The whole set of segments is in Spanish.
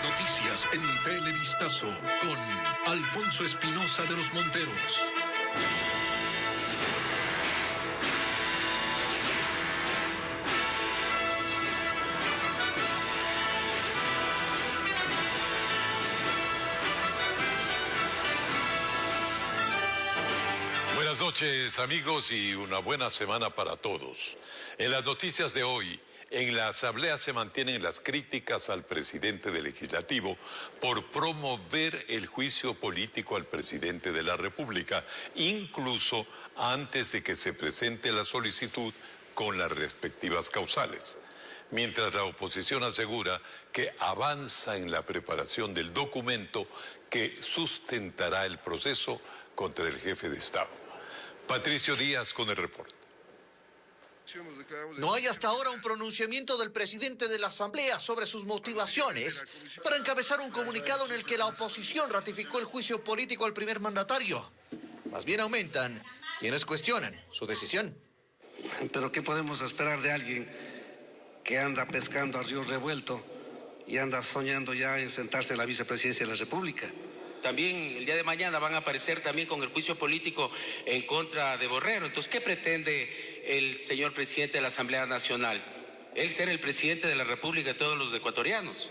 noticias en Televistazo con Alfonso Espinosa de los Monteros. Buenas noches, amigos, y una buena semana para todos. En las noticias de hoy, en la Asamblea se mantienen las críticas al presidente del Legislativo por promover el juicio político al presidente de la República, incluso antes de que se presente la solicitud con las respectivas causales. Mientras la oposición asegura que avanza en la preparación del documento que sustentará el proceso contra el jefe de Estado. Patricio Díaz con el reporte. No hay hasta ahora un pronunciamiento del presidente de la Asamblea sobre sus motivaciones para encabezar un comunicado en el que la oposición ratificó el juicio político al primer mandatario. Más bien aumentan quienes cuestionan su decisión. Pero ¿qué podemos esperar de alguien que anda pescando a río revuelto y anda soñando ya en sentarse en la vicepresidencia de la República? También el día de mañana van a aparecer también con el juicio político en contra de Borrero. Entonces, ¿qué pretende el señor presidente de la Asamblea Nacional? Él ser el presidente de la República de todos los ecuatorianos.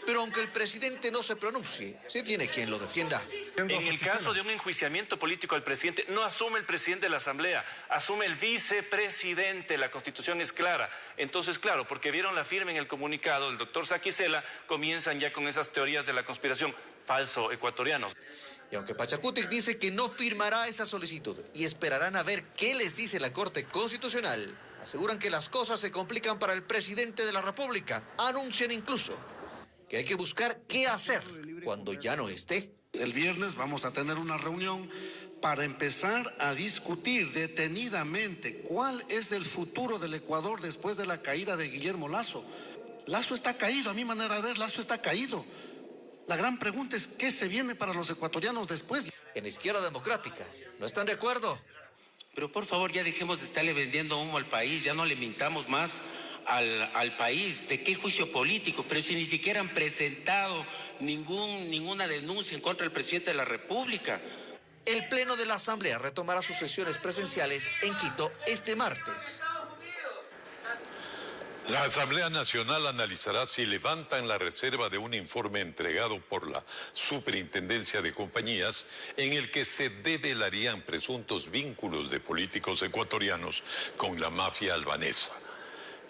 Pero aunque el presidente no se pronuncie, sí tiene quien lo defienda. En el caso de un enjuiciamiento político al presidente, no asume el presidente de la Asamblea, asume el vicepresidente. La Constitución es clara. Entonces, claro, porque vieron la firma en el comunicado del doctor Saquicela, comienzan ya con esas teorías de la conspiración. Falso, ecuatorianos. Y aunque Pachacutic dice que no firmará esa solicitud y esperarán a ver qué les dice la Corte Constitucional, aseguran que las cosas se complican para el presidente de la República. Anuncian incluso que hay que buscar qué hacer cuando ya no esté. El viernes vamos a tener una reunión para empezar a discutir detenidamente cuál es el futuro del Ecuador después de la caída de Guillermo Lasso. Lasso está caído, a mi manera de ver, Lasso está caído. La gran pregunta es ¿qué se viene para los ecuatorianos después? En Izquierda Democrática, ¿no están de acuerdo? Pero por favor, ya dejemos de estarle vendiendo humo al país, ya no le mintamos más al país. ¿De qué juicio político? Pero si ni siquiera han presentado ninguna denuncia en contra del presidente de la República. El Pleno de la Asamblea retomará sus sesiones presenciales en Quito este martes. La Asamblea Nacional analizará si levantan la reserva de un informe entregado por la Superintendencia de Compañías en el que se develarían presuntos vínculos de políticos ecuatorianos con la mafia albanesa.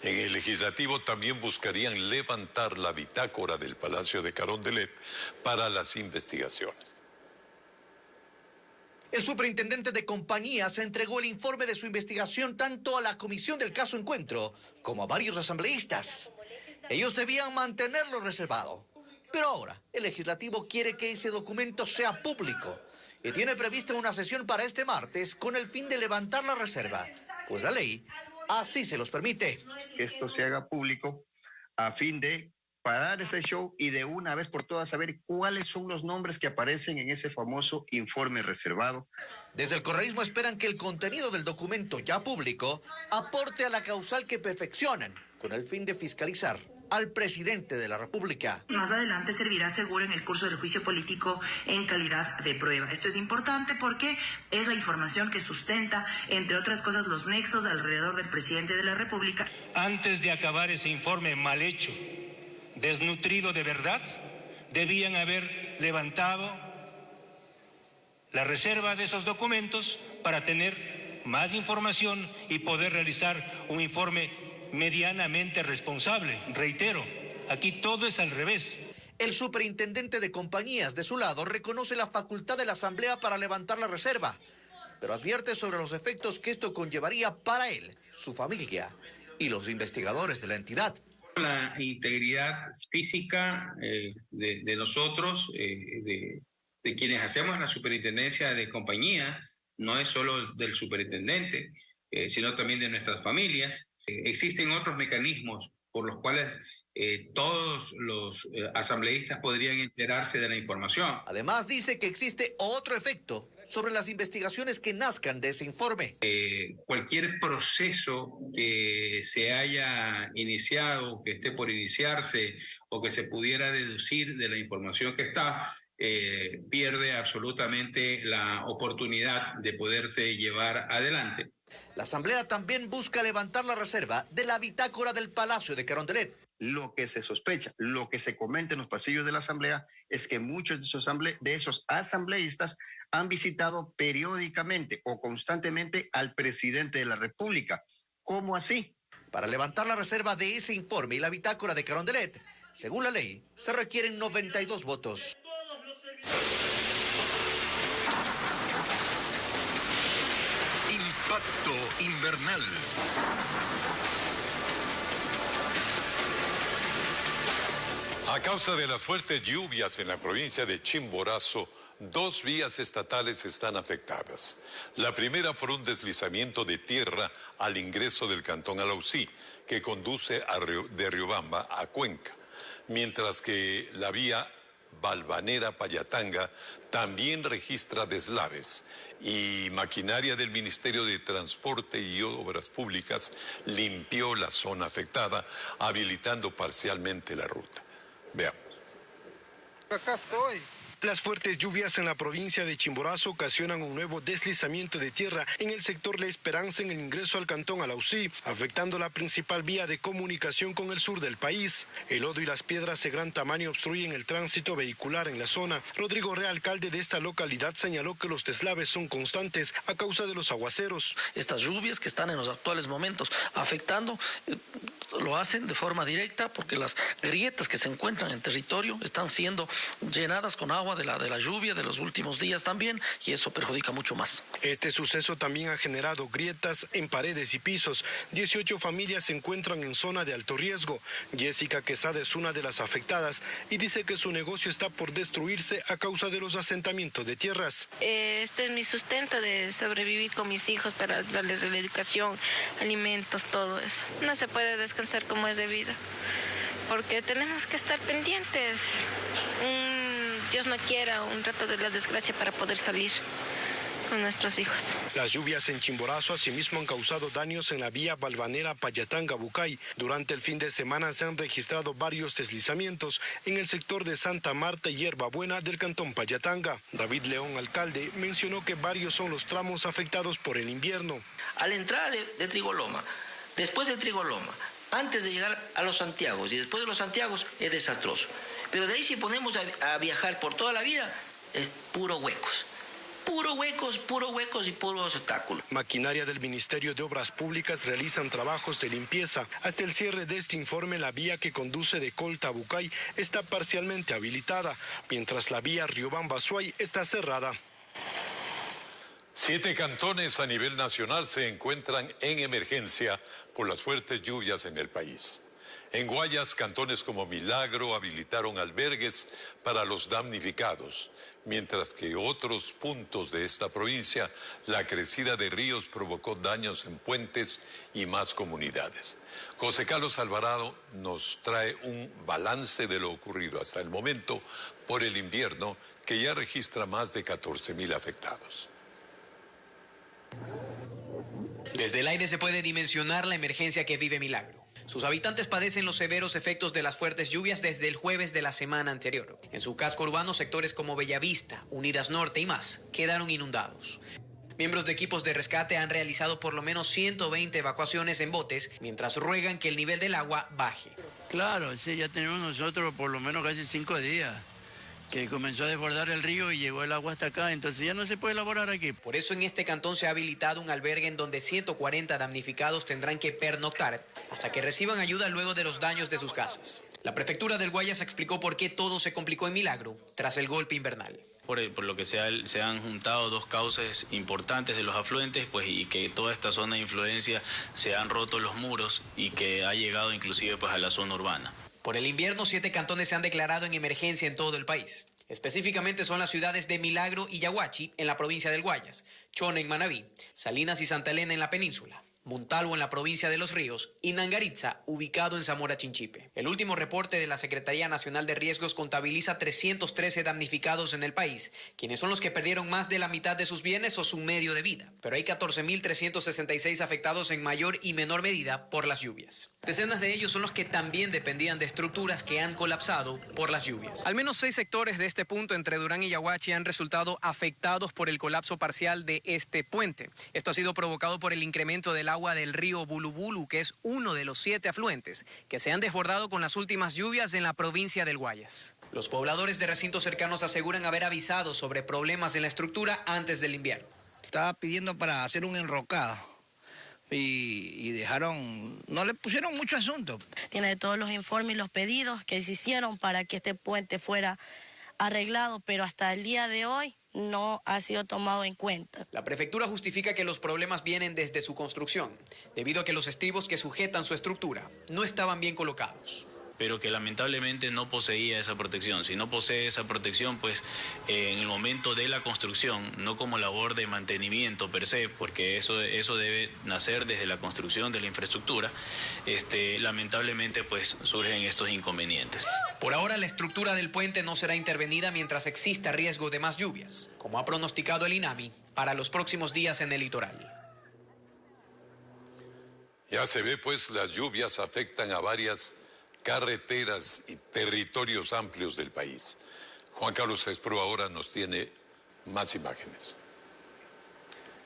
En el Legislativo también buscarían levantar la bitácora del Palacio de Carondelet para las investigaciones. El superintendente de Compañías entregó el informe de su investigación tanto a la comisión del caso Encuentro como a varios asambleístas. Ellos debían mantenerlo reservado. Pero ahora el legislativo quiere que ese documento sea público y tiene prevista una sesión para este martes con el fin de levantar la reserva, pues la ley así se los permite. Que esto se haga público a fin de parar ese show y de una vez por todas saber cuáles son los nombres que aparecen en ese famoso informe reservado. Desde el correísmo esperan que el contenido del documento ya público aporte a la causal que perfeccionan con el fin de fiscalizar al presidente de la República. Más adelante servirá seguro en el curso del juicio político en calidad de prueba. Esto es importante porque es la información que sustenta, entre otras cosas, los nexos alrededor del presidente de la República. Antes de acabar ese informe mal hecho, desnutrido de verdad, debían haber levantado la reserva de esos documentos para tener más información y poder realizar un informe medianamente responsable. Reitero, aquí todo es al revés. El superintendente de Compañías, de su lado, reconoce la facultad de la Asamblea para levantar la reserva, pero advierte sobre los efectos que esto conllevaría para él, su familia y los investigadores de la entidad. La integridad física de nosotros, de quienes hacemos la superintendencia de compañía, no es solo del superintendente, sino también de nuestras familias. Existen otros mecanismos por los cuales todos los asambleístas podrían enterarse de la información. Además dice que existe otro efecto sobre las investigaciones que nazcan de ese informe. Cualquier proceso que se haya iniciado, que esté por iniciarse o que se pudiera deducir de la información que está, pierde absolutamente la oportunidad de poderse llevar adelante. La Asamblea también busca levantar la reserva de la bitácora del Palacio de Carondelet. Lo que se sospecha, lo que se comenta en los pasillos de la Asamblea es que muchos de esos asambleístas han visitado periódicamente o constantemente al presidente de la República. ¿Cómo así? Para levantar la reserva de ese informe y la bitácora de Carondelet, según la ley, se requieren 92 votos. Impacto invernal. A causa de las fuertes lluvias en la provincia de Chimborazo, 2 vías estatales están afectadas. La primera por un deslizamiento de tierra al ingreso del cantón Alausí, que conduce de Riobamba a Cuenca, mientras que la vía Balvanera-Payatanga también registra deslaves y maquinaria del Ministerio de Transporte y Obras Públicas limpió la zona afectada, habilitando parcialmente la ruta. Veamos. Acá estoy. Las fuertes lluvias en la provincia de Chimborazo ocasionan un nuevo deslizamiento de tierra en el sector La Esperanza en el ingreso al cantón Alausí, afectando la principal vía de comunicación con el sur del país. El lodo y las piedras de gran tamaño obstruyen el tránsito vehicular en la zona. Rodrigo Rea, alcalde de esta localidad, señaló que los deslaves son constantes a causa de los aguaceros. Estas lluvias que están en los actuales momentos afectando, lo hacen de forma directa porque las grietas que se encuentran en territorio están siendo llenadas con agua de la lluvia de los últimos días también, y eso perjudica mucho más. Este suceso también ha generado grietas en paredes y pisos. 18 familias se encuentran en zona de alto riesgo. Jessica Quesada es una de las afectadas y dice que su negocio está por destruirse a causa de los asentamientos de tierras. Este es mi sustento de sobrevivir con mis hijos para darles la educación, alimentos, todo eso. No se puede descansar como es debido, porque tenemos que estar pendientes. Dios no quiera un rato de la desgracia para poder salir con nuestros hijos. Las lluvias en Chimborazo asimismo han causado daños en la vía Balvanera-Payatanga-Bucay. Durante el fin de semana se han registrado varios deslizamientos en el sector de Santa Marta y Hierbabuena del cantón Payatanga. David León, alcalde, mencionó que varios son los tramos afectados por el invierno. A la entrada de Trigoloma, después de Trigoloma, antes de llegar a los Santiagos y después de los Santiagos es desastroso. Pero de ahí si ponemos a viajar por toda la vida, es puro huecos y puros obstáculos. Maquinaria del Ministerio de Obras Públicas realizan trabajos de limpieza. Hasta el cierre de este informe, la vía que conduce de Colta a Bucay está parcialmente habilitada, mientras la vía Riobamba-Suay está cerrada. 7 cantones a nivel nacional se encuentran en emergencia por las fuertes lluvias en el país. En Guayas, cantones como Milagro habilitaron albergues para los damnificados, mientras que otros puntos de esta provincia, la crecida de ríos provocó daños en puentes y más comunidades. José Carlos Alvarado nos trae un balance de lo ocurrido hasta el momento por el invierno, que ya registra más de 14.000 afectados. Desde el aire se puede dimensionar la emergencia que vive Milagro. Sus habitantes padecen los severos efectos de las fuertes lluvias desde el jueves de la semana anterior. En su casco urbano, sectores como Bellavista, Unidas Norte y más quedaron inundados. Miembros de equipos de rescate han realizado por lo menos 120 evacuaciones en botes, mientras ruegan que el nivel del agua baje. Claro, sí, ya tenemos nosotros por lo menos casi 5 días que comenzó a desbordar el río y llegó el agua hasta acá, entonces ya no se puede elaborar aquí. Por eso en este cantón se ha habilitado un albergue en donde 140 damnificados tendrán que pernoctar hasta que reciban ayuda luego de los daños de sus casas. La prefectura del Guayas explicó por qué todo se complicó en Milagro tras el golpe invernal. Por lo que se han juntado 2 causas importantes de los afluentes, pues, y que toda esta zona de influencia se han roto los muros y que ha llegado inclusive pues, a la zona urbana. Por el invierno, 7 cantones se han declarado en emergencia en todo el país. Específicamente son las ciudades de Milagro y Yaguachi en la provincia del Guayas, Chona en Manabí, Salinas y Santa Elena en la península. Montalvo en la provincia de Los Ríos y Nangaritza, ubicado en Zamora Chinchipe. El último reporte de la Secretaría Nacional de Riesgos contabiliza 313 damnificados en el país, quienes son los que perdieron más de la mitad de sus bienes o su medio de vida. Pero hay 14.366 afectados en mayor y menor medida por las lluvias. Decenas de ellos son los que también dependían de estructuras que han colapsado por las lluvias. Al menos 6 sectores de este punto entre Durán y Yaguachi han resultado afectados por el colapso parcial de este puente. Esto ha sido provocado por el incremento del agua del río Bulubulu, que es uno de los 7 afluentes que se han desbordado con las últimas lluvias en la provincia del Guayas. Los pobladores de recintos cercanos aseguran haber avisado sobre problemas en la estructura antes del invierno. Estaba pidiendo para hacer un enrocado y dejaron, no le pusieron mucho asunto. Tiene todos los informes y los pedidos que se hicieron para que este puente fuera arreglado, pero hasta el día de hoy no ha sido tomado en cuenta. La prefectura justifica que los problemas vienen desde su construcción, debido a que los estribos que sujetan su estructura no estaban bien colocados. Pero que lamentablemente no poseía esa protección. Si no posee esa protección, pues en el momento de la construcción, no como labor de mantenimiento per se, porque eso debe nacer desde la construcción de la infraestructura, lamentablemente pues surgen estos inconvenientes. Por ahora la estructura del puente no será intervenida mientras exista riesgo de más lluvias, como ha pronosticado el INAMI para los próximos días en el litoral. Ya se ve, pues, las lluvias afectan a varias carreteras y territorios amplios del país. Juan Carlos Espro ahora nos tiene más imágenes.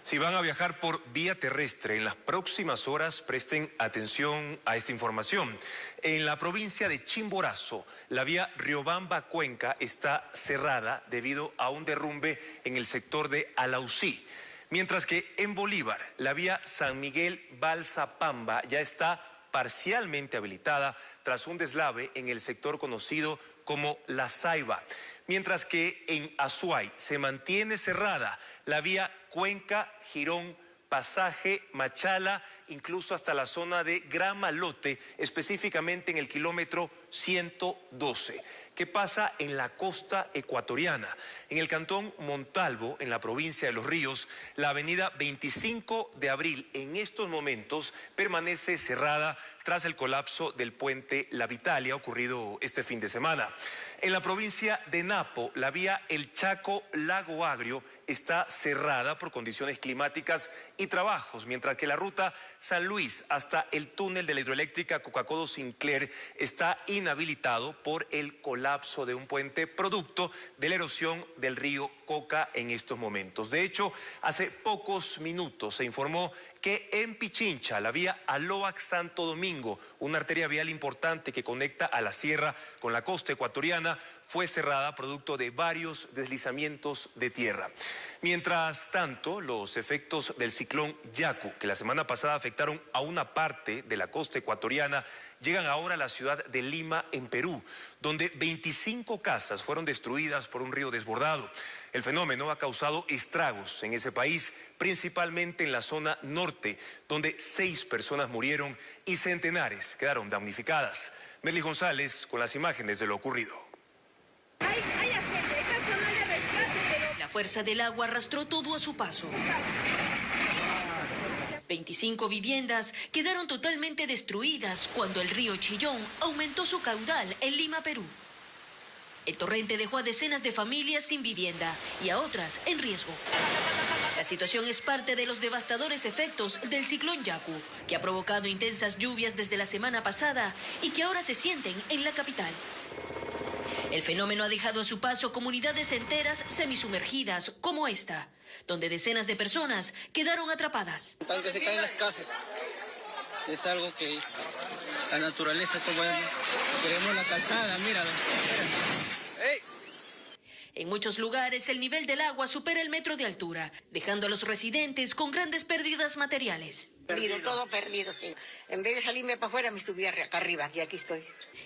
Si van a viajar por vía terrestre en las próximas horas, presten atención a esta información. En la provincia de Chimborazo, la vía Riobamba-Cuenca está cerrada debido a un derrumbe en el sector de Alausí. Mientras que en Bolívar, la vía San Miguel-Balsapamba ya está parcialmente habilitada tras un deslave en el sector conocido como La Ceiba. Mientras que en Azuay se mantiene cerrada la vía Cuenca-Girón, Pasaje, Machala, incluso hasta la zona de Gramalote, específicamente en el kilómetro 112. ¿Qué pasa en la costa ecuatoriana? En el cantón Montalvo, en la provincia de Los Ríos, la avenida 25 de abril en estos momentos permanece cerrada tras el colapso del puente La Vitalia ocurrido este fin de semana. En la provincia de Napo, la vía El Chaco-Lago Agrio está cerrada por condiciones climáticas y trabajos, mientras que la ruta San Luis hasta el túnel de la hidroeléctrica Coca-Codo-Sinclair está inhabilitado por el colapso de un puente producto de la erosión del río Coca en estos momentos. De hecho, hace pocos minutos se informó que en Pichincha, la vía Aloac-Santo Domingo, una arteria vial importante que conecta a la sierra con la costa ecuatoriana, fue cerrada producto de varios deslizamientos de tierra. Mientras tanto, los efectos del ciclón Yaku, que la semana pasada afectaron a una parte de la costa ecuatoriana, llegan ahora a la ciudad de Lima, en Perú, donde 25 casas fueron destruidas por un río desbordado. El fenómeno ha causado estragos en ese país, principalmente en la zona norte, donde 6 personas murieron y centenares quedaron damnificadas. Merly González con las imágenes de lo ocurrido. La fuerza del agua arrastró todo a su paso. 25 viviendas quedaron totalmente destruidas cuando el río Chillón aumentó su caudal en Lima, Perú. El torrente dejó a decenas de familias sin vivienda y a otras en riesgo. La situación es parte de los devastadores efectos del ciclón Yaku, que ha provocado intensas lluvias desde la semana pasada y que ahora se sienten en la capital. El fenómeno ha dejado a su paso comunidades enteras semisumergidas como esta, donde decenas de personas quedaron atrapadas. Aunque se caen las casas, es algo que la naturaleza está bueno. Queremos la calzada, mírala. ¡Hey! En muchos lugares el nivel del agua supera el metro de altura, dejando a los residentes con grandes pérdidas materiales. Perdido, todo perdido, sí. En vez de salirme para afuera, me subí acá arriba y aquí estoy.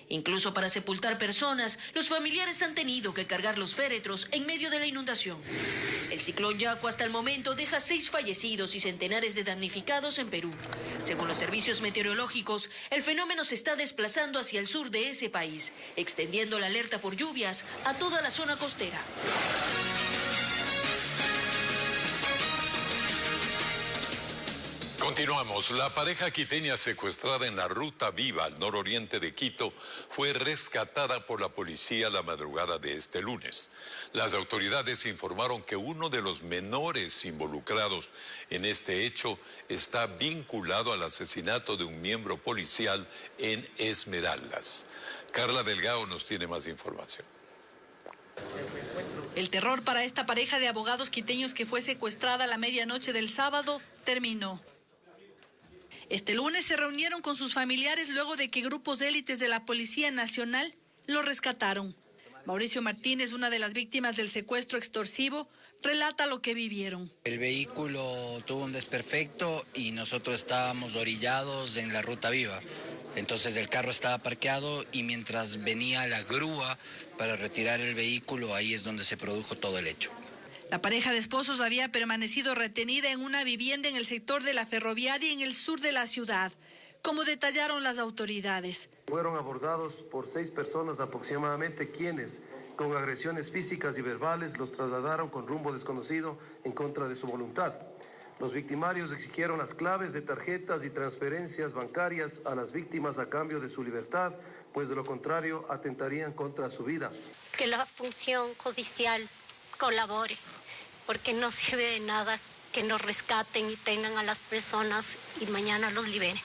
Incluso para sepultar personas, los familiares han tenido que cargar los féretros en medio de la inundación. El ciclón Yaku hasta el momento deja 6 fallecidos y centenares de damnificados en Perú. Según los servicios meteorológicos, el fenómeno se está desplazando hacia el sur de ese país, extendiendo la alerta por lluvias a toda la zona costera. Continuamos. La pareja quiteña secuestrada en la Ruta Viva al nororiente de Quito fue rescatada por la policía la madrugada de este lunes. Las autoridades informaron que uno de los menores involucrados en este hecho está vinculado al asesinato de un miembro policial en Esmeraldas. Carla Delgado nos tiene más información. El terror para esta pareja de abogados quiteños que fue secuestrada a la medianoche del sábado terminó. Este lunes se reunieron con sus familiares luego de que grupos de élites de la Policía Nacional lo rescataron. Mauricio Martínez, una de las víctimas del secuestro extorsivo, relata lo que vivieron. El vehículo tuvo un desperfecto y nosotros estábamos orillados en la Ruta Viva. Entonces el carro estaba parqueado y mientras venía la grúa para retirar el vehículo, ahí es donde se produjo todo el hecho. La pareja de esposos había permanecido retenida en una vivienda en el sector de la Ferroviaria en el sur de la ciudad, como detallaron las autoridades. Fueron abordados por 6 personas aproximadamente, quienes, con agresiones físicas y verbales, los trasladaron con rumbo desconocido en contra de su voluntad. Los victimarios exigieron las claves de tarjetas y transferencias bancarias a las víctimas a cambio de su libertad, pues de lo contrario atentarían contra su vida. Que la función judicial colabore, porque no sirve de nada que nos rescaten y tengan a las personas y mañana los liberen.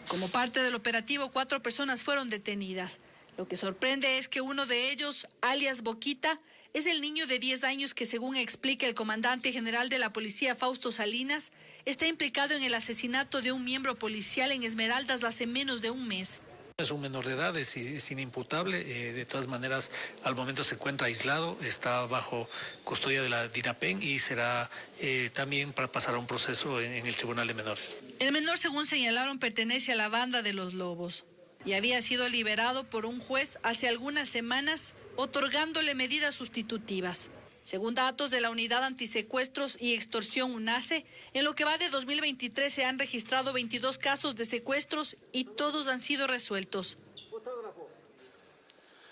Como parte del operativo, 4 personas fueron detenidas. Lo que sorprende es que uno de ellos, alias Boquita, es el niño de 10 años que, según explica el comandante general de la policía, Fausto Salinas, está implicado en el asesinato de un miembro policial en Esmeraldas hace menos de un mes. Es un menor de edad, es inimputable, de todas maneras al momento se encuentra aislado, está bajo custodia de la DINAPEN y será también para pasar a un proceso en el Tribunal de Menores. El menor, según señalaron, pertenece a la banda de los Lobos y había sido liberado por un juez hace algunas semanas, otorgándole medidas sustitutivas. Según datos de la Unidad Antisecuestros y Extorsión UNACE, en lo que va de 2023 se han registrado 22 casos de secuestros y todos han sido resueltos.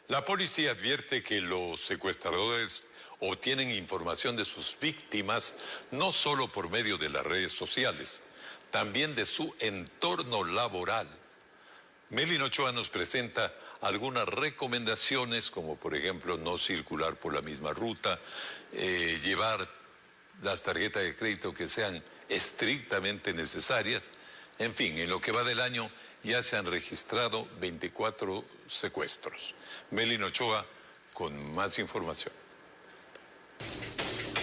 La policía advierte que los secuestradores obtienen información de sus víctimas no solo por medio de las redes sociales, también de su entorno laboral. Melin Ochoa nos presenta algunas recomendaciones, como por ejemplo no circular por la misma ruta, llevar las tarjetas de crédito que sean estrictamente necesarias. En fin, en lo que va del año ya se han registrado 24 secuestros. Melin Ochoa con más información.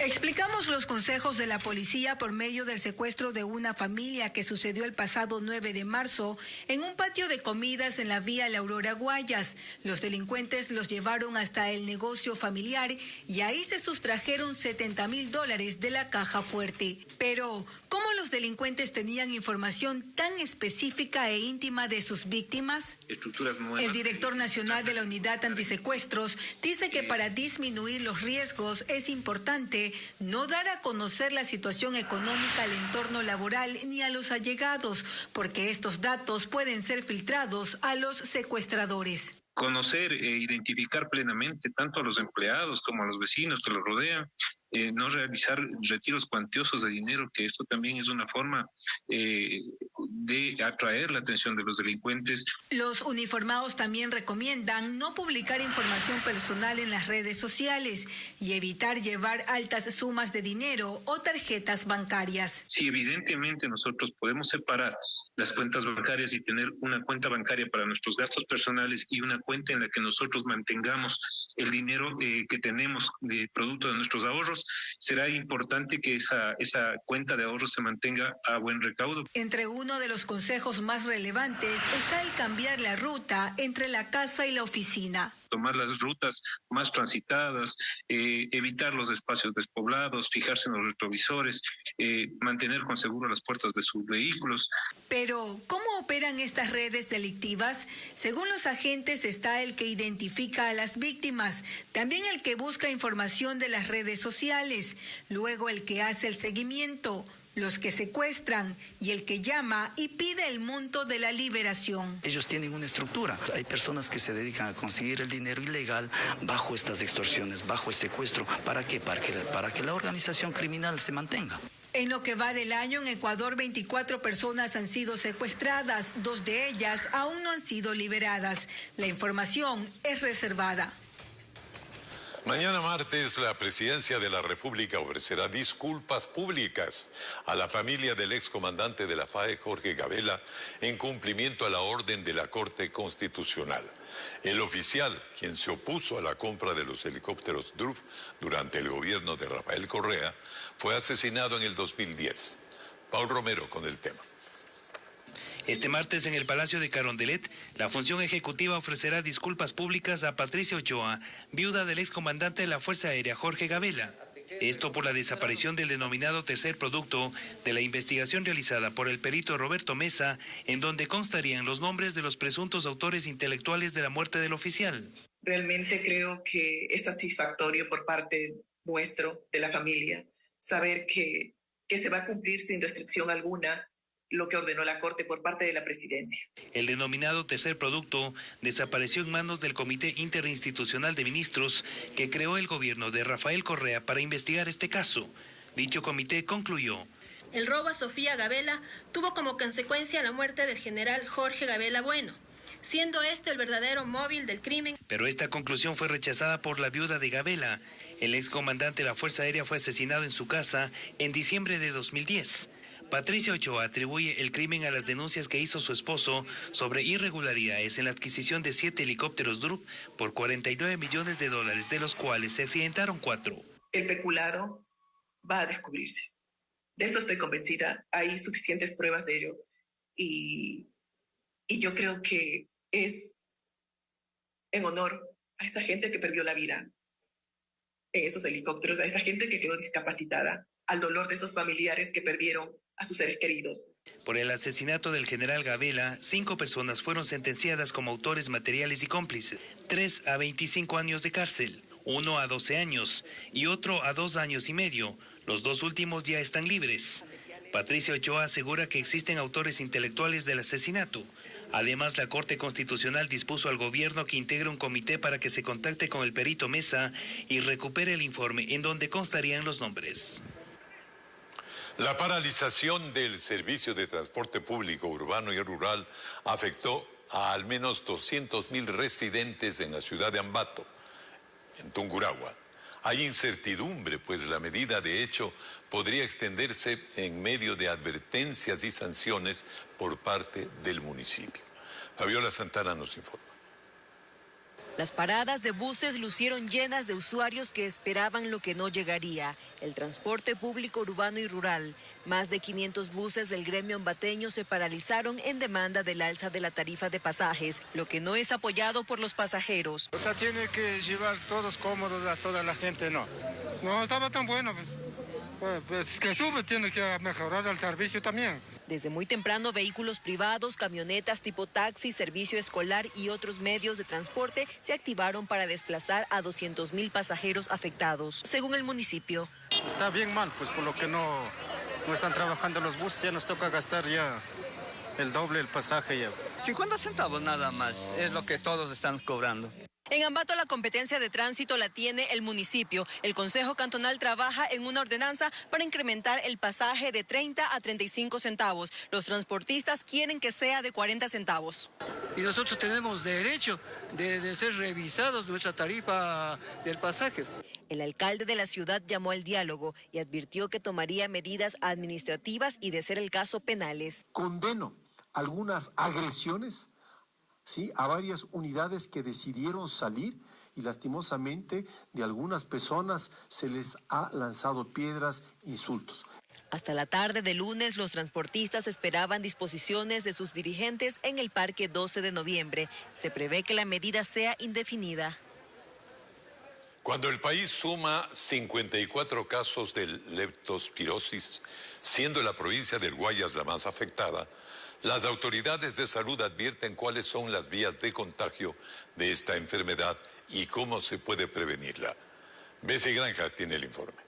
Explicamos los consejos de la policía por medio del secuestro de una familia que sucedió el pasado 9 de marzo en un patio de comidas en la vía La Aurora Guayas. Los delincuentes los llevaron hasta el negocio familiar y ahí se sustrajeron $70,000 de la caja fuerte. Pero, ¿cómo los delincuentes tenían información tan específica e íntima de sus víctimas? El director nacional de la Unidad Antisecuestros dice que para disminuir los riesgos es importante no dar a conocer la situación económica al entorno laboral ni a los allegados, porque estos datos pueden ser filtrados a los secuestradores. Conocer e identificar plenamente tanto a los empleados como a los vecinos que los rodean, no realizar retiros cuantiosos de dinero, que esto también es una forma de atraer la atención de los delincuentes. Los uniformados también recomiendan no publicar información personal en las redes sociales y evitar llevar altas sumas de dinero o tarjetas bancarias. Sí, evidentemente nosotros podemos separar las cuentas bancarias y tener una cuenta bancaria para nuestros gastos personales y una cuenta en la que nosotros mantengamos el dinero que tenemos de producto de nuestros ahorros. Será importante que esa cuenta de ahorros se mantenga a buen recaudo. Entre uno de los consejos más relevantes está el cambiar la ruta entre la casa y la oficina. Tomar las rutas más transitadas, evitar los espacios despoblados, fijarse en los retrovisores, mantener con seguro las puertas de sus vehículos. Pero, ¿cómo operan estas redes delictivas? Según los agentes está el que identifica a las víctimas, también el que busca información de las redes sociales, luego el que hace el seguimiento, los que secuestran y el que llama y pide el monto de la liberación. Ellos tienen una estructura. Hay personas que se dedican a conseguir el dinero ilegal bajo estas extorsiones, bajo el secuestro. ¿Para qué? Para que la organización criminal se mantenga. En lo que va del año, en Ecuador, 24 personas han sido secuestradas. 2 de ellas aún no han sido liberadas. La información es reservada. Mañana martes, la Presidencia de la República ofrecerá disculpas públicas a la familia del excomandante de la FAE, Jorge Gabela, en cumplimiento a la orden de la Corte Constitucional. El oficial, quien se opuso a la compra de los helicópteros DRUF durante el gobierno de Rafael Correa, fue asesinado en el 2010. Paul Romero con el tema. Este martes en el Palacio de Carondelet, la función ejecutiva ofrecerá disculpas públicas a Patricia Ochoa, viuda del excomandante de la Fuerza Aérea Jorge Gabela. Esto por la desaparición del denominado tercer producto de la investigación realizada por el perito Roberto Mesa, en donde constarían los nombres de los presuntos autores intelectuales de la muerte del oficial. Realmente creo que es satisfactorio por parte nuestro, de la familia, saber que se va a cumplir sin restricción alguna lo que ordenó la Corte por parte de la Presidencia. El denominado tercer producto desapareció en manos del Comité Interinstitucional de Ministros que creó el gobierno de Rafael Correa para investigar este caso. Dicho comité concluyó: el robo a Sofía Gabela tuvo como consecuencia la muerte del general Jorge Gabela Bueno, siendo este el verdadero móvil del crimen. Pero esta conclusión fue rechazada por la viuda de Gabela. El excomandante de la Fuerza Aérea fue asesinado en su casa en diciembre de 2010. Patricia Ochoa atribuye el crimen a las denuncias que hizo su esposo sobre irregularidades en la adquisición de 7 helicópteros DRUF por $49 millones, de los cuales se accidentaron 4. El peculado va a descubrirse. De eso estoy convencida. Hay suficientes pruebas de ello. Y yo creo que es en honor a esa gente que perdió la vida en esos helicópteros, a esa gente que quedó discapacitada, al dolor de esos familiares que perdieron a sus seres queridos. Por el asesinato del general Gabela, 5 personas fueron sentenciadas como autores materiales y cómplices, 3 a 25 años de cárcel, 1 a 12 años y otro a 2 años y medio. Los 2 últimos ya están libres. Patricia Ochoa asegura que existen autores intelectuales del asesinato. Además, la Corte Constitucional dispuso al gobierno que integre un comité para que se contacte con el perito Mesa y recupere el informe en donde constarían los nombres. La paralización del servicio de transporte público urbano y rural afectó a al menos 200.000 residentes en la ciudad de Ambato, en Tungurahua. Hay incertidumbre, pues la medida de hecho podría extenderse en medio de advertencias y sanciones por parte del municipio. Fabiola Santana nos informa. Las paradas de buses lucieron llenas de usuarios que esperaban lo que no llegaría, el transporte público urbano y rural. Más de 500 buses del gremio ambateño se paralizaron en demanda del alza de la tarifa de pasajes, lo que no es apoyado por los pasajeros. O sea, tiene que llevar todos cómodos a toda la gente, no. No estaba tan bueno, pues que sube, tiene que mejorar el servicio también. Desde muy temprano, vehículos privados, camionetas tipo taxi, servicio escolar y otros medios de transporte se activaron para desplazar a 200.000 pasajeros afectados, según el municipio. Está bien mal, pues por lo que no están trabajando los buses, ya nos toca gastar ya el doble el pasaje ya. 50 centavos nada más, es lo que todos están cobrando. En Ambato la competencia de tránsito la tiene el municipio. El Consejo Cantonal trabaja en una ordenanza para incrementar el pasaje de 30 a 35 centavos. Los transportistas quieren que sea de 40 centavos. Y nosotros tenemos derecho de ser revisados nuestra tarifa del pasaje. El alcalde de la ciudad llamó al diálogo y advirtió que tomaría medidas administrativas y, de ser el caso, penales. Condeno algunas agresiones, ¿sí?, a varias unidades que decidieron salir y lastimosamente de algunas personas se les ha lanzado piedras, insultos. Hasta la tarde de lunes, los transportistas esperaban disposiciones de sus dirigentes en el Parque 12 de noviembre. Se prevé que la medida sea indefinida. Cuando el país suma 54 casos de leptospirosis, siendo la provincia del Guayas la más afectada, las autoridades de salud advierten cuáles son las vías de contagio de esta enfermedad y cómo se puede prevenirla. Bessie Granja tiene el informe.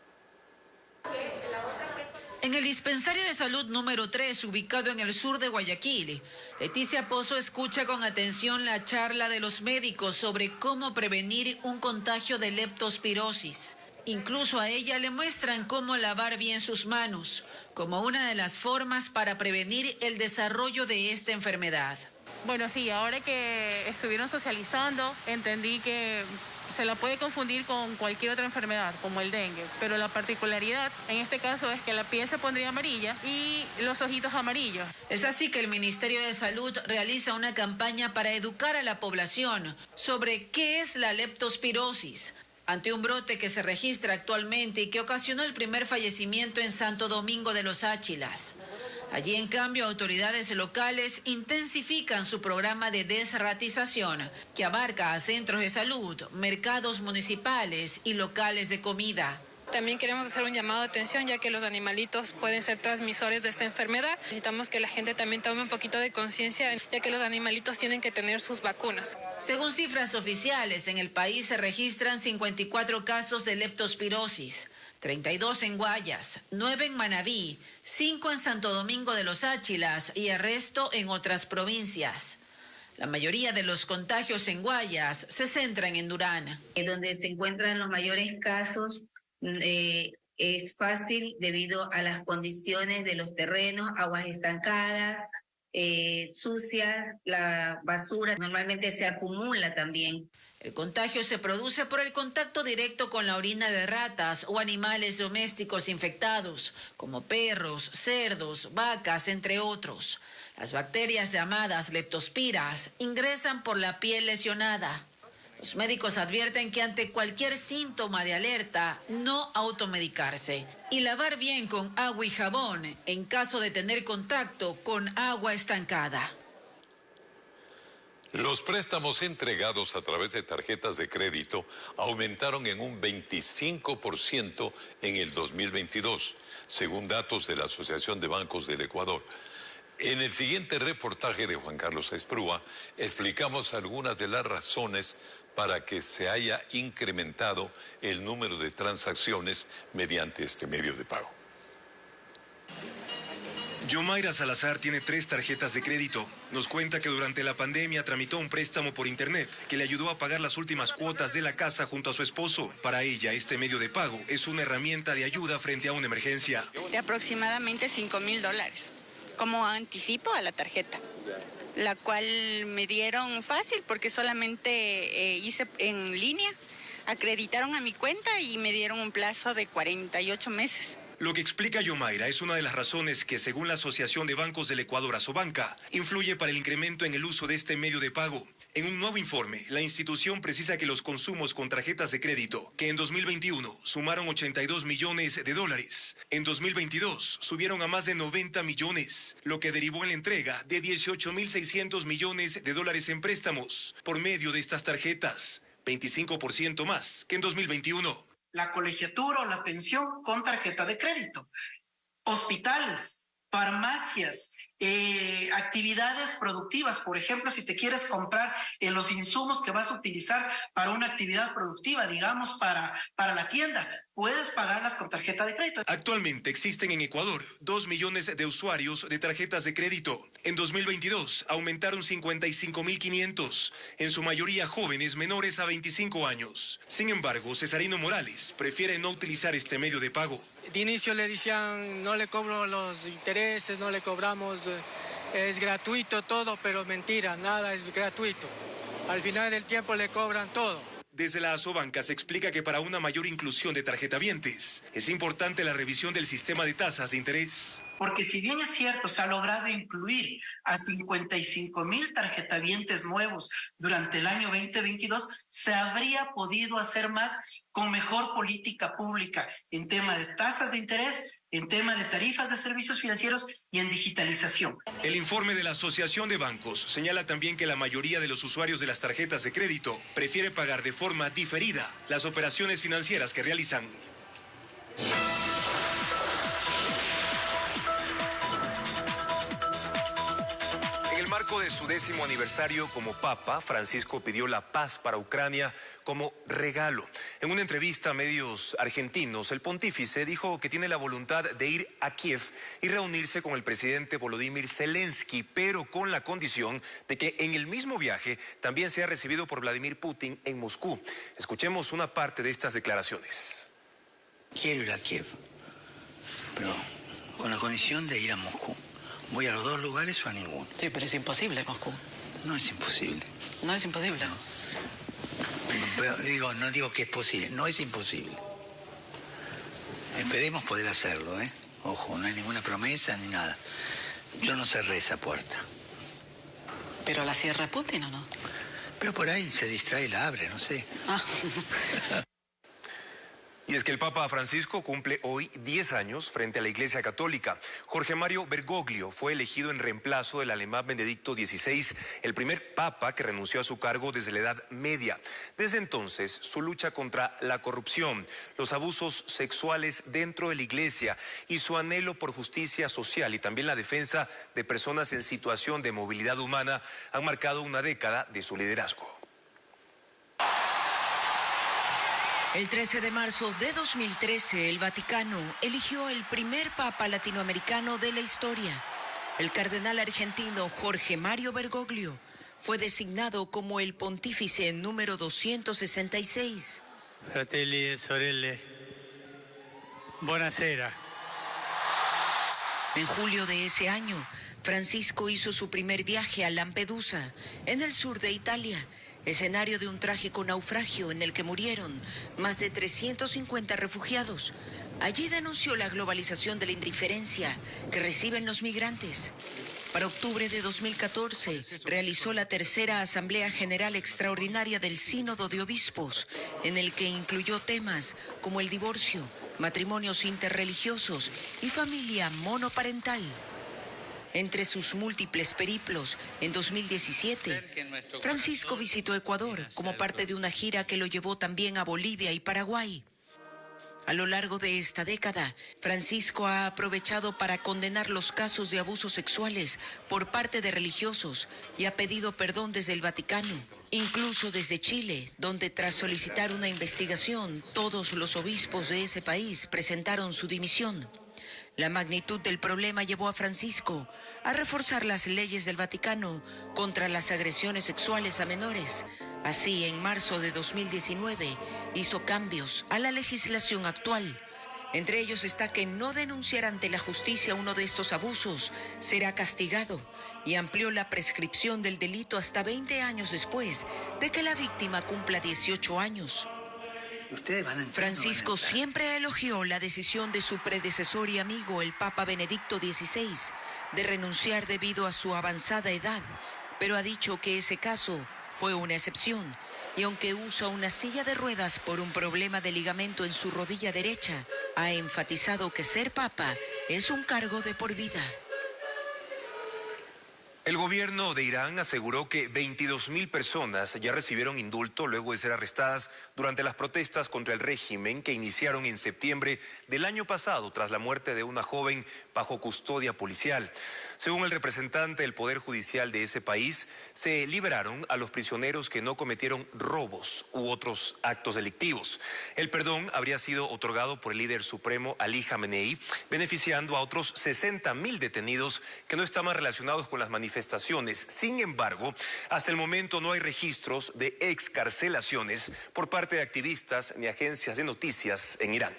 En el dispensario de salud número 3, ubicado en el sur de Guayaquil, Leticia Pozo escucha con atención la charla de los médicos sobre cómo prevenir un contagio de leptospirosis. Incluso a ella le muestran cómo lavar bien sus manos, como una de las formas para prevenir el desarrollo de esta enfermedad. Bueno, sí, ahora que estuvieron socializando, entendí que se la puede confundir con cualquier otra enfermedad, como el dengue, pero la particularidad en este caso es que la piel se pondría amarilla y los ojitos amarillos. Es así que el Ministerio de Salud realiza una campaña para educar a la población sobre qué es la leptospirosis, ante un brote que se registra actualmente y que ocasionó el primer fallecimiento en Santo Domingo de los Áchilas. Allí, en cambio, autoridades locales intensifican su programa de desratización, que abarca a centros de salud, mercados municipales y locales de comida. También queremos hacer un llamado de atención, ya que los animalitos pueden ser transmisores de esta enfermedad. Necesitamos que la gente también tome un poquito de conciencia, ya que los animalitos tienen que tener sus vacunas. Según cifras oficiales, en el país se registran 54 casos de leptospirosis. 32 en Guayas, 9 en Manabí, 5 en Santo Domingo de los Áchilas y el resto en otras provincias. La mayoría de los contagios en Guayas se centran en Durán. Donde se encuentran los mayores casos es fácil debido a las condiciones de los terrenos, aguas estancadas, sucias, la basura normalmente se acumula también. El contagio se produce por el contacto directo con la orina de ratas o animales domésticos infectados, como perros, cerdos, vacas, entre otros. Las bacterias llamadas leptospiras ingresan por la piel lesionada. Los médicos advierten que ante cualquier síntoma de alerta, no automedicarse y lavar bien con agua y jabón en caso de tener contacto con agua estancada. Los préstamos entregados a través de tarjetas de crédito aumentaron en un 25% en el 2022, según datos de la Asociación de Bancos del Ecuador. En el siguiente reportaje de Juan Carlos Esprúa, explicamos algunas de las razones para que se haya incrementado el número de transacciones mediante este medio de pago. Yomaira Salazar tiene 3 tarjetas de crédito. Nos cuenta que durante la pandemia tramitó un préstamo por internet que le ayudó a pagar las últimas cuotas de la casa junto a su esposo. Para ella, este medio de pago es una herramienta de ayuda frente a una emergencia. De aproximadamente $5,000 como anticipo a la tarjeta, la cual me dieron fácil porque solamente hice en línea, acreditaron a mi cuenta y me dieron un plazo de 48 meses. Lo que explica Yomaira es una de las razones que, según la Asociación de Bancos del Ecuador, Asobanca, influye para el incremento en el uso de este medio de pago. En un nuevo informe, la institución precisa que los consumos con tarjetas de crédito, que en 2021 sumaron $82 millones, en 2022 subieron a más de 90 millones, lo que derivó en la entrega de $18.600 millones en préstamos por medio de estas tarjetas, 25% más que en 2021. La colegiatura o la pensión con tarjeta de crédito, hospitales, farmacias, actividades productivas. Por ejemplo, si te quieres comprar los insumos que vas a utilizar para una actividad productiva, digamos, para la tienda, puedes pagarlas con tarjeta de crédito. Actualmente existen en Ecuador 2 millones de usuarios de tarjetas de crédito. En 2022 aumentaron 55.500, en su mayoría jóvenes menores a 25 años. Sin embargo, Cesarino Morales prefiere no utilizar este medio de pago. De inicio le decían, no le cobro los intereses, no le cobramos, es gratuito todo, pero mentira, nada es gratuito. Al final del tiempo le cobran todo. Desde la Asobanca se explica que para una mayor inclusión de tarjetavientes es importante la revisión del sistema de tasas de interés. Porque si bien es cierto, se ha logrado incluir a 55,000 tarjetavientes nuevos durante el año 2022, se habría podido hacer más con mejor política pública en tema de tasas de interés, en tema de tarifas de servicios financieros y en digitalización. El informe de la Asociación de Bancos señala también que la mayoría de los usuarios de las tarjetas de crédito prefiere pagar de forma diferida las operaciones financieras que realizan. En el marco de su 10º aniversario como Papa, Francisco pidió la paz para Ucrania como regalo. En una entrevista a medios argentinos, el pontífice dijo que tiene la voluntad de ir a Kiev y reunirse con el presidente Volodymyr Zelensky, pero con la condición de que en el mismo viaje también sea recibido por Vladimir Putin en Moscú. Escuchemos una parte de estas declaraciones. Quiero ir a Kiev, pero con la condición de ir a Moscú. Voy a los dos lugares o a ninguno. Sí, pero es imposible Moscú. No es imposible. No es imposible. No. Pero no digo que es posible, no es imposible. Esperemos poder hacerlo, ¿eh? Ojo, no hay ninguna promesa ni nada. Yo no cerré esa puerta. ¿Pero la cierra Putin o no? Pero por ahí se distrae y la abre, no sé. Ah. Y es que el Papa Francisco cumple hoy 10 años frente a la Iglesia Católica. Jorge Mario Bergoglio fue elegido en reemplazo del alemán Benedicto XVI, el primer papa que renunció a su cargo desde la Edad Media. Desde entonces, su lucha contra la corrupción, los abusos sexuales dentro de la Iglesia y su anhelo por justicia social y también la defensa de personas en situación de movilidad humana han marcado una década de su liderazgo. El 13 de marzo de 2013, el Vaticano eligió el primer papa latinoamericano de la historia. El cardenal argentino Jorge Mario Bergoglio fue designado como el pontífice número 266. Fratelli e sorelle, buonasera. En julio de ese año, Francisco hizo su primer viaje a Lampedusa, en el sur de Italia, escenario de un trágico naufragio en el que murieron más de 350 refugiados. Allí denunció la globalización de la indiferencia que reciben los migrantes. Para octubre de 2014, realizó la tercera Asamblea General Extraordinaria del Sínodo de Obispos, en el que incluyó temas como el divorcio, matrimonios interreligiosos y familia monoparental. Entre sus múltiples periplos, en 2017, Francisco visitó Ecuador como parte de una gira que lo llevó también a Bolivia y Paraguay. A lo largo de esta década, Francisco ha aprovechado para condenar los casos de abusos sexuales por parte de religiosos y ha pedido perdón desde el Vaticano, incluso desde Chile, donde tras solicitar una investigación, todos los obispos de ese país presentaron su dimisión. La magnitud del problema llevó a Francisco a reforzar las leyes del Vaticano contra las agresiones sexuales a menores. Así, en marzo de 2019, hizo cambios a la legislación actual. Entre ellos está que no denunciar ante la justicia uno de estos abusos será castigado, y amplió la prescripción del delito hasta 20 años después de que la víctima cumpla 18 años. Francisco siempre elogió la decisión de su predecesor y amigo, el Papa Benedicto XVI, de renunciar debido a su avanzada edad, pero ha dicho que ese caso fue una excepción, y aunque usa una silla de ruedas por un problema de ligamento en su rodilla derecha, ha enfatizado que ser papa es un cargo de por vida. El gobierno de Irán aseguró que 22.000 personas ya recibieron indulto luego de ser arrestadas durante las protestas contra el régimen que iniciaron en septiembre del año pasado tras la muerte de una joven bajo custodia policial. Según el representante del Poder Judicial de ese país, se liberaron a los prisioneros que no cometieron robos u otros actos delictivos. El perdón habría sido otorgado por el líder supremo Ali Khamenei, beneficiando a otros 60.000 detenidos que no estaban relacionados con las manifestaciones. Sin embargo, hasta el momento no hay registros de excarcelaciones por parte de activistas ni agencias de noticias en Irán.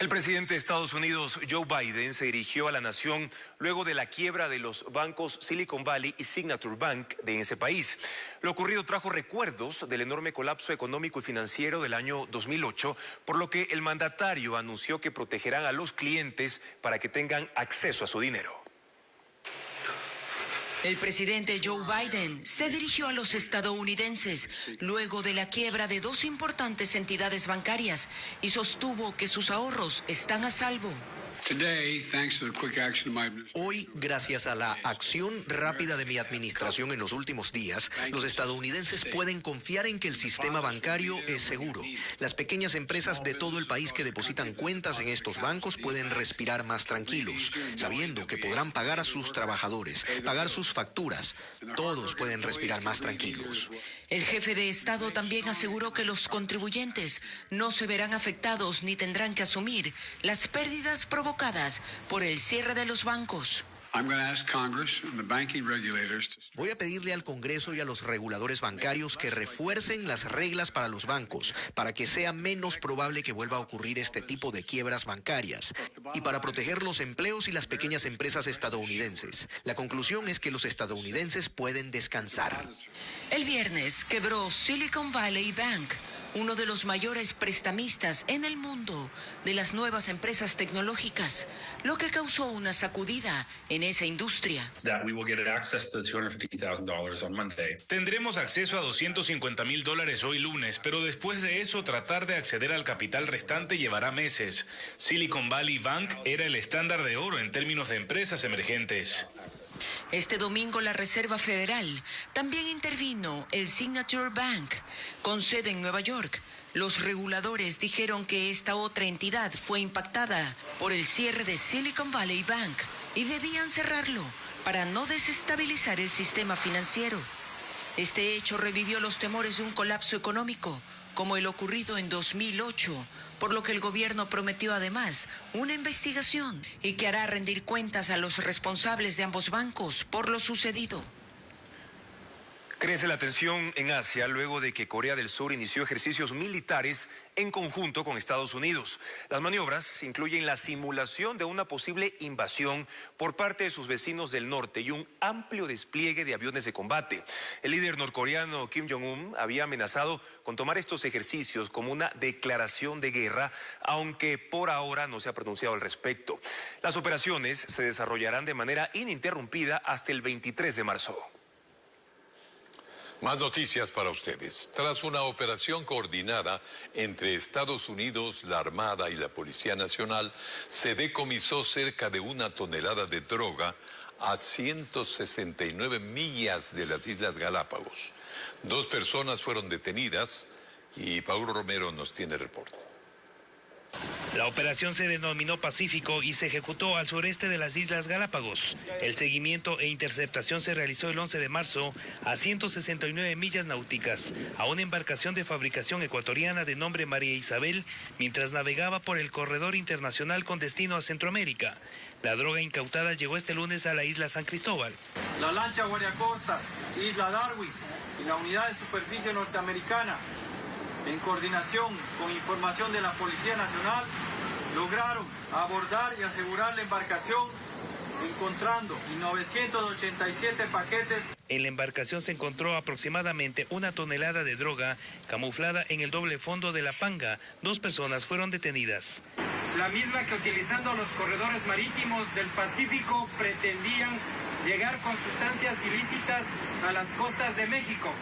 El presidente de Estados Unidos, Joe Biden, se dirigió a la nación luego de la quiebra de los bancos Silicon Valley y Signature Bank de ese país. Lo ocurrido trajo recuerdos del enorme colapso económico y financiero del año 2008, por lo que el mandatario anunció que protegerán a los clientes para que tengan acceso a su dinero. El presidente Joe Biden se dirigió a los estadounidenses luego de la quiebra de dos importantes entidades bancarias y sostuvo que sus ahorros están a salvo. Hoy, gracias a la acción rápida de mi administración en los últimos días, los estadounidenses pueden confiar en que el sistema bancario es seguro. Las pequeñas empresas de todo el país que depositan cuentas en estos bancos pueden respirar más tranquilos, sabiendo que podrán pagar a sus trabajadores, pagar sus facturas. Todos pueden respirar más tranquilos. El jefe de Estado también aseguró que los contribuyentes no se verán afectados ni tendrán que asumir las pérdidas provocadas por el cierre de los bancos. Voy a pedirle al Congreso y a los reguladores bancarios que refuercen las reglas para los bancos, para que sea menos probable que vuelva a ocurrir este tipo de quiebras bancarias, y para proteger los empleos y las pequeñas empresas estadounidenses. La conclusión es que los estadounidenses pueden descansar. El viernes quebró Silicon Valley Bank, uno de los mayores prestamistas en el mundo de las nuevas empresas tecnológicas, lo que causó una sacudida en esa industria. Tendremos acceso a $250,000 hoy lunes, pero después de eso tratar de acceder al capital restante llevará meses. Silicon Valley Bank era el estándar de oro en términos de empresas emergentes. Este domingo la Reserva Federal también intervino el Signature Bank, con sede en Nueva York. Los reguladores dijeron que esta otra entidad fue impactada por el cierre de Silicon Valley Bank y debían cerrarlo para no desestabilizar el sistema financiero. Este hecho revivió los temores de un colapso económico, como el ocurrido en 2008, por lo que el gobierno prometió además una investigación y que hará rendir cuentas a los responsables de ambos bancos por lo sucedido. Crece la tensión en Asia luego de que Corea del Sur inició ejercicios militares en conjunto con Estados Unidos. Las maniobras incluyen la simulación de una posible invasión por parte de sus vecinos del norte y un amplio despliegue de aviones de combate. El líder norcoreano Kim Jong-un había amenazado con tomar estos ejercicios como una declaración de guerra, aunque por ahora no se ha pronunciado al respecto. Las operaciones se desarrollarán de manera ininterrumpida hasta el 23 de marzo. Más noticias para ustedes. Tras una operación coordinada entre Estados Unidos, la Armada y la Policía Nacional, se decomisó cerca de 1 tonelada de droga a 169 millas de las Islas Galápagos. 2 personas fueron detenidas y Paulo Romero nos tiene el reporte. La operación se denominó Pacífico y se ejecutó al sureste de las Islas Galápagos. El seguimiento e interceptación se realizó el 11 de marzo a 169 millas náuticas a una embarcación de fabricación ecuatoriana de nombre María Isabel mientras navegaba por el corredor internacional con destino a Centroamérica. La droga incautada llegó este lunes a la isla San Cristóbal. La lancha guardiacostas, Isla Darwin y la unidad de superficie norteamericana, en coordinación con información de la Policía Nacional, lograron abordar y asegurar la embarcación, encontrando 987 paquetes. En la embarcación se encontró aproximadamente 1 tonelada de droga camuflada en el doble fondo de la panga. 2 personas fueron detenidas. La misma que utilizando los corredores marítimos del Pacífico pretendían llegar con sustancias ilícitas a las costas de México.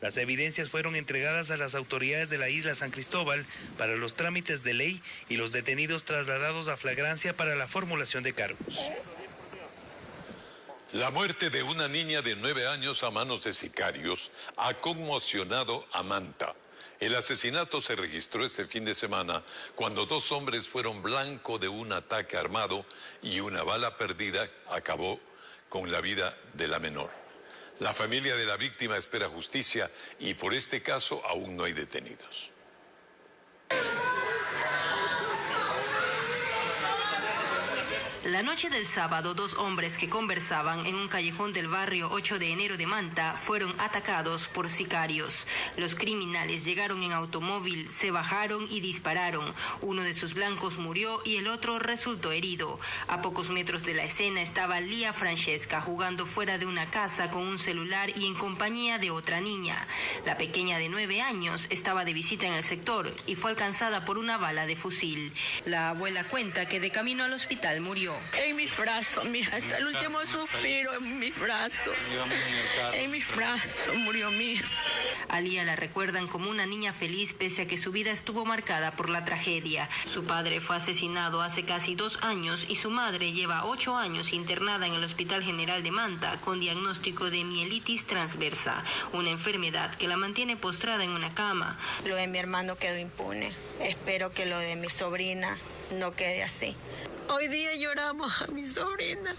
Las evidencias fueron entregadas a las autoridades de la isla San Cristóbal para los trámites de ley y los detenidos trasladados a flagrancia para la formulación de cargos. La muerte de una niña de 9 años a manos de sicarios ha conmocionado a Manta. El asesinato se registró este fin de semana cuando 2 hombres fueron blanco de un ataque armado y una bala perdida acabó con la vida de la menor. La familia de la víctima espera justicia y por este caso aún no hay detenidos. La noche del sábado, 2 hombres que conversaban en un callejón del barrio 8 de enero de Manta fueron atacados por sicarios. Los criminales llegaron en automóvil, se bajaron y dispararon. Uno de sus blancos murió y el otro resultó herido. A pocos metros de la escena estaba Lía Francesca jugando fuera de una casa con un celular y en compañía de otra niña. La pequeña de 9 años estaba de visita en el sector y fue alcanzada por una bala de fusil. La abuela cuenta que de camino al hospital murió. En mis brazos, mija, hasta el último suspiro en mis brazos. En mis brazos murió mi hija. A Lía la recuerdan como una niña feliz pese a que su vida estuvo marcada por la tragedia. Su padre fue asesinado hace casi 2 años y su madre lleva 8 años internada en el Hospital General de Manta con diagnóstico de mielitis transversa, una enfermedad que la mantiene postrada en una cama. Lo de mi hermano quedó impune. Espero que lo de mi sobrina no quede así. Hoy día lloramos a mi sobrina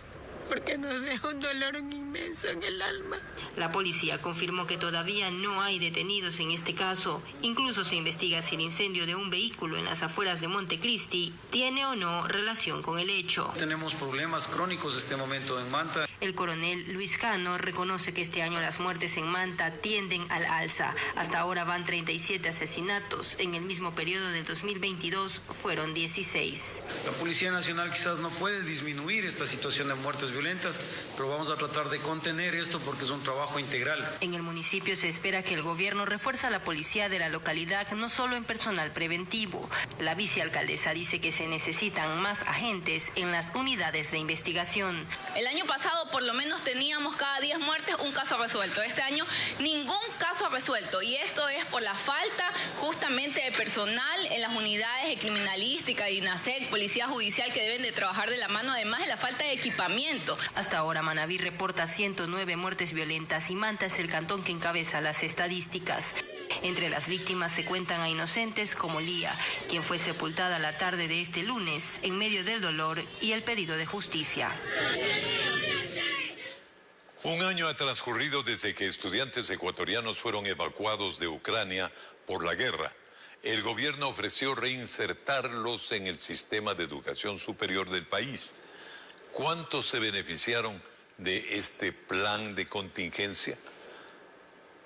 porque nos deja un dolor inmenso en el alma. La policía confirmó que todavía no hay detenidos en este caso. Incluso se investiga si el incendio de un vehículo en las afueras de Montecristi tiene o no relación con el hecho. Tenemos problemas crónicos en este momento en Manta. El coronel Luis Cano reconoce que este año las muertes en Manta tienden al alza. Hasta ahora van 37 asesinatos. En el mismo periodo del 2022 fueron 16. La Policía Nacional quizás no puede disminuir esta situación de muertes violentas, pero vamos a tratar de contener esto porque es un trabajo integral. En el municipio se espera que el gobierno refuerce a la policía de la localidad, no solo en personal preventivo. La vicealcaldesa dice que se necesitan más agentes en las unidades de investigación. El año pasado por lo menos teníamos cada 10 muertes un caso resuelto. Este año ningún caso resuelto, y esto es por la falta justamente de personal en las unidades de criminalística, INASEC, Policía Judicial, que deben de trabajar de la mano, además de la falta de equipamiento. Hasta ahora Manabí reporta 109 muertes violentas y Manta es el cantón que encabeza las estadísticas. Entre las víctimas se cuentan a inocentes como Lía, quien fue sepultada la tarde de este lunes en medio del dolor y el pedido de justicia. Un año ha transcurrido desde que estudiantes ecuatorianos fueron evacuados de Ucrania por la guerra. El gobierno ofreció reinsertarlos en el sistema de educación superior del país. ¿Cuántos se beneficiaron de este plan de contingencia?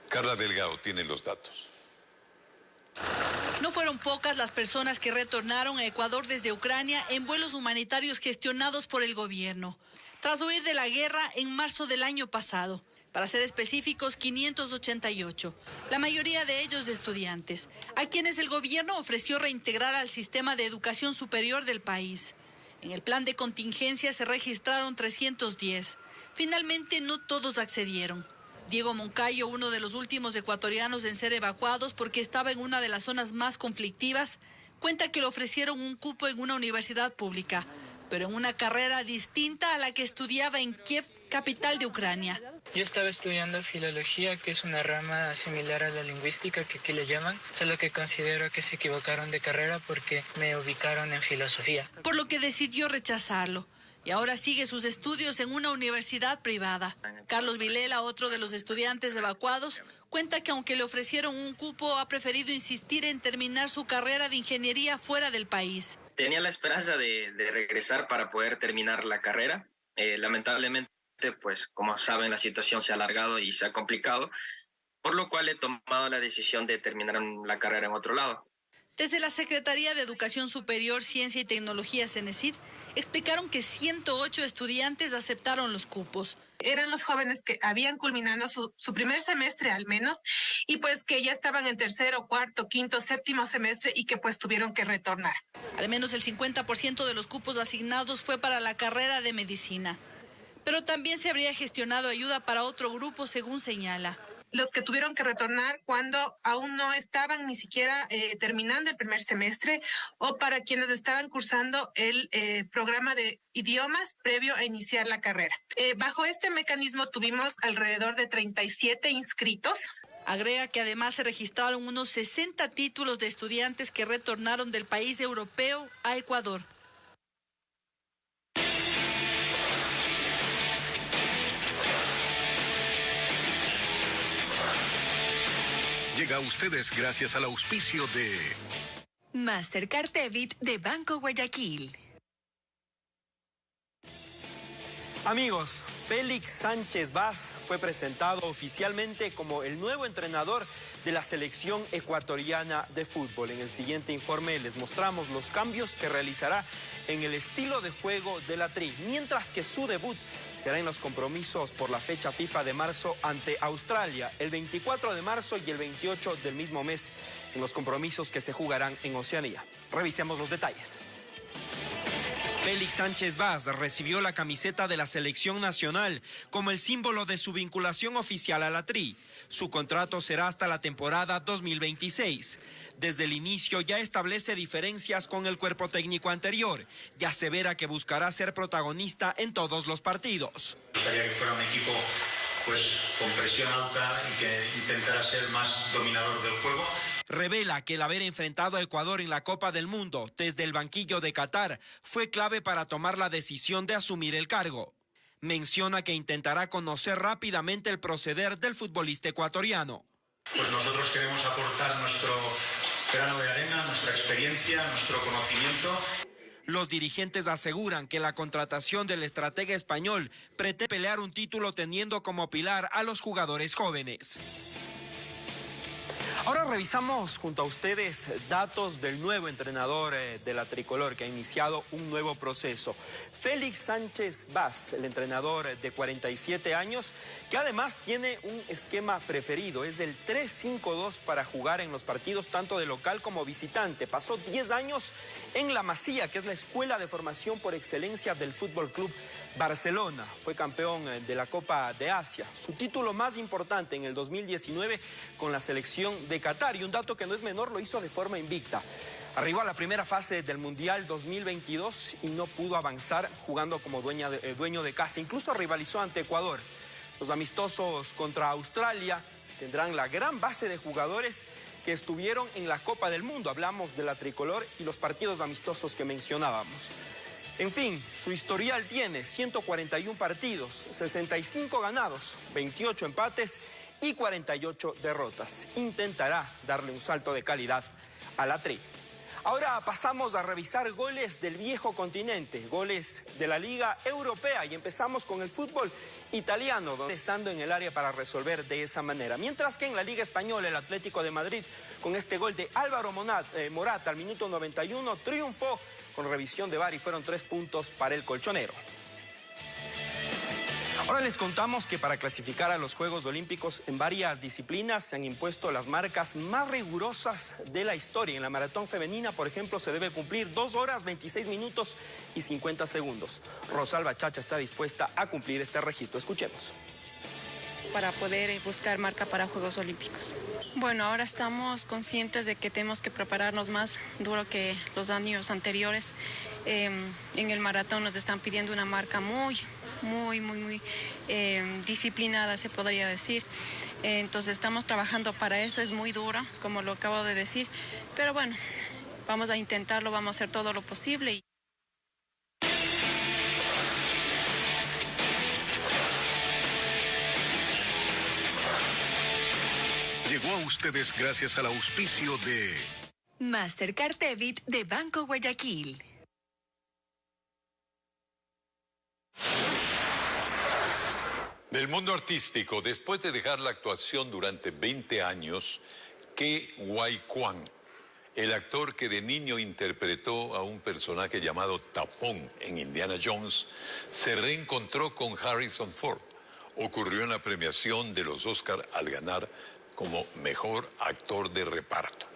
Carla Delgado tiene los datos. No fueron pocas las personas que retornaron a Ecuador desde Ucrania en vuelos humanitarios gestionados por el gobierno, tras huir de la guerra en marzo del año pasado. Para ser específicos, 588, la mayoría de ellos estudiantes, a quienes el gobierno ofreció reintegrar al sistema de educación superior del país. En el plan de contingencia se registraron 310. Finalmente, no todos accedieron. Diego Moncayo, uno de los últimos ecuatorianos en ser evacuados porque estaba en una de las zonas más conflictivas, cuenta que le ofrecieron un cupo en una universidad pública, pero en una carrera distinta a la que estudiaba en Kiev, capital de Ucrania. Yo estaba estudiando filología, que es una rama similar a la lingüística que aquí le llaman, solo que considero que se equivocaron de carrera porque me ubicaron en filosofía. Por lo que decidió rechazarlo. Y ahora sigue sus estudios en una universidad privada. Carlos Vilela, otro de los estudiantes evacuados, cuenta que aunque le ofrecieron un cupo, ha preferido insistir en terminar su carrera de ingeniería fuera del país. Tenía la esperanza de regresar para poder terminar la carrera. Lamentablemente, pues como saben, la situación se ha alargado y se ha complicado, por lo cual he tomado la decisión de terminar la carrera en otro lado. Desde la Secretaría de Educación Superior, Ciencia y Tecnología, CENESID, explicaron que 108 estudiantes aceptaron los cupos. Eran los jóvenes que habían culminado su primer semestre al menos, y pues que ya estaban en tercero, cuarto, quinto, séptimo semestre y que pues tuvieron que retornar. Al menos el 50% de los cupos asignados fue para la carrera de medicina. Pero también se habría gestionado ayuda para otro grupo, según señala. Los que tuvieron que retornar cuando aún no estaban ni siquiera terminando el primer semestre, o para quienes estaban cursando el programa de idiomas previo a iniciar la carrera. Bajo este mecanismo tuvimos alrededor de 37 inscritos. Agrega que además se registraron unos 60 títulos de estudiantes que retornaron del país europeo a Ecuador. Llega a ustedes gracias al auspicio de Mastercard Debit de Banco Guayaquil. Amigos, Félix Sánchez Vaz fue presentado oficialmente como el nuevo entrenador de la selección ecuatoriana de fútbol. En el siguiente informe les mostramos los cambios que realizará en el estilo de juego de la Tri, mientras que su debut será en los compromisos por la fecha FIFA de marzo ante Australia, el 24 de marzo y el 28 del mismo mes, en los compromisos que se jugarán en Oceanía. Revisemos los detalles. Félix Sánchez Vaz recibió la camiseta de la selección nacional como el símbolo de su vinculación oficial a la Tri. Su contrato será hasta la temporada 2026. Desde el inicio ya establece diferencias con el cuerpo técnico anterior y asevera que buscará ser protagonista en todos los partidos. Gustaría que fuera un equipo con presión alta y que intentara ser más dominador del juego. Revela que el haber enfrentado a Ecuador en la Copa del Mundo desde el banquillo de Qatar fue clave para tomar la decisión de asumir el cargo. menciona que intentará conocer rápidamente el proceder del futbolista ecuatoriano. Pues nosotros queremos aportar nuestro grano de arena, nuestra experiencia, nuestro conocimiento. Los dirigentes aseguran que la contratación del estratega español pretende pelear un título teniendo como pilar a los jugadores jóvenes. Ahora revisamos junto a ustedes datos del nuevo entrenador de la tricolor que ha iniciado un nuevo proceso. Félix Sánchez Vaz, el entrenador de 47 años, que además tiene un esquema preferido, es el 3-5-2 para jugar en los partidos tanto de local como visitante. Pasó 10 años en La Masía, que es la escuela de formación por excelencia del Fútbol Club Barcelona. Fue campeón de la Copa de Asia, su título más importante en el 2019 con la selección de Qatar, y un dato que no es menor, lo hizo de forma invicta. Arribó a la primera fase del Mundial 2022 y no pudo avanzar jugando como dueño de casa. Incluso rivalizó ante Ecuador. Los amistosos contra Australia tendrán la gran base de jugadores que estuvieron en la Copa del Mundo. Hablamos de la tricolor y los partidos amistosos que mencionábamos. En fin, su historial tiene 141 partidos, 65 ganados, 28 empates y 48 derrotas. Intentará darle un salto de calidad a la tri. Ahora pasamos a revisar goles del viejo continente, goles de la Liga Europea, y empezamos con el fútbol italiano, donde empezando en el área para resolver de esa manera. Mientras que en la Liga Española, el Atlético de Madrid, con este gol de Álvaro Morata al minuto 91, triunfó con revisión de VAR y fueron 3 puntos para el colchonero. Ahora les contamos que para clasificar a los Juegos Olímpicos en varias disciplinas se han impuesto las marcas más rigurosas de la historia. En la maratón femenina, por ejemplo, se debe cumplir 2 horas, 26 minutos y 50 segundos. Rosalba Chacha está dispuesta a cumplir este registro. Escuchemos. Para poder buscar marca para Juegos Olímpicos. Bueno, ahora estamos conscientes de que tenemos que prepararnos más duro que los años anteriores. En el maratón nos están pidiendo una marca muy disciplinada, se podría decir. Entonces estamos trabajando para eso, es muy duro, como lo acabo de decir, pero bueno, vamos a intentarlo, vamos a hacer todo lo posible. Llegó a ustedes gracias al auspicio de Mastercard Debit de Banco Guayaquil. Del mundo artístico, después de dejar la actuación durante 20 años, Ke Huy Quan, el actor que de niño interpretó a un personaje llamado Tapón en Indiana Jones, se reencontró con Harrison Ford. Ocurrió en la premiación de los Oscar al ganar como mejor actor de reparto.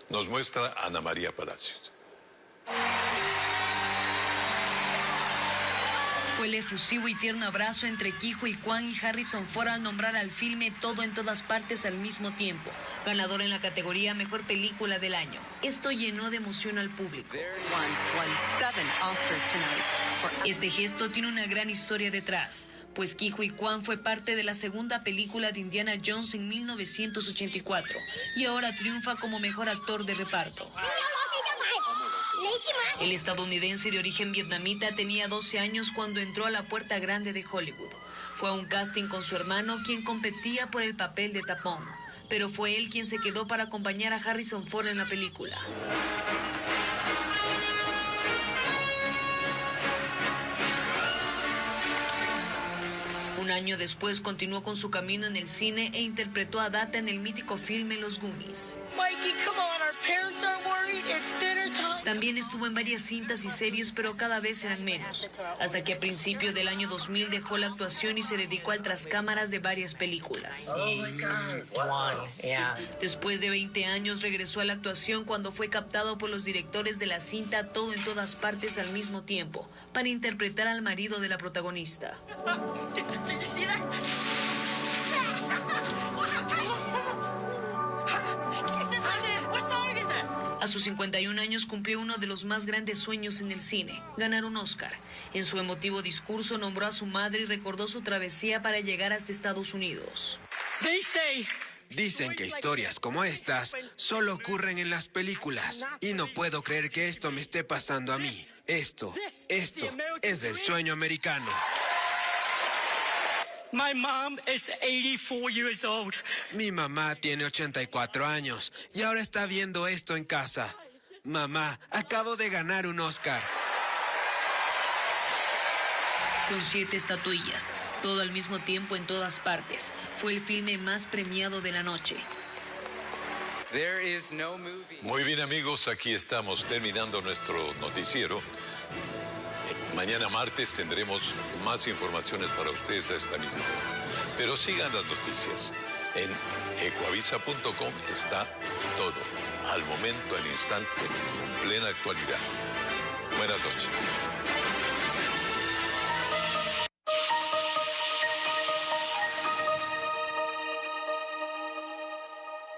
Nos muestra Ana María Palacios. Fue el efusivo y tierno abrazo entre Ke Huy Quan y Harrison Ford al nombrar al filme Todo en todas partes al mismo tiempo, ganador en la categoría Mejor Película del Año. Esto llenó de emoción al público. Este gesto tiene una gran historia detrás, pues Ke Huy Quan fue parte de la segunda película de Indiana Jones en 1984 y ahora triunfa como mejor actor de reparto. El estadounidense de origen vietnamita tenía 12 años cuando entró a la puerta grande de Hollywood. Fue a un casting con su hermano, quien competía por el papel de Tapón, pero fue él quien se quedó para acompañar a Harrison Ford en la película. Un año después continuó con su camino en el cine e interpretó a Data en el mítico filme Los Goonies. Mikey, come on, our parents are worried. It's dinner time. También estuvo en varias cintas y series, pero cada vez eran menos, hasta que a principios del año 2000 dejó la actuación y se dedicó al tras cámaras de varias películas. Después de 20 años regresó a la actuación cuando fue captado por los directores de la cinta Todo en todas partes al mismo tiempo, para interpretar al marido de la protagonista. A sus 51 años cumplió uno de los más grandes sueños en el cine, ganar un Oscar. En su emotivo discurso nombró a su madre y recordó su travesía para llegar hasta Estados Unidos. Dicen que historias como estas solo ocurren en las películas y no puedo creer que esto me esté pasando a mí. Esto es del sueño americano. My mom is 84 years old. Mi mamá tiene 84 años y ahora está viendo esto en casa. Mamá, acabo de ganar un Oscar. Con 7 estatuillas, todo al mismo tiempo en todas partes, fue el filme más premiado de la noche. Muy bien, amigos, aquí estamos terminando nuestro noticiero. Mañana martes tendremos más informaciones para ustedes a esta misma hora. Pero sigan las noticias. En ecuavisa.com está todo, al momento, al instante, en plena actualidad. Buenas noches.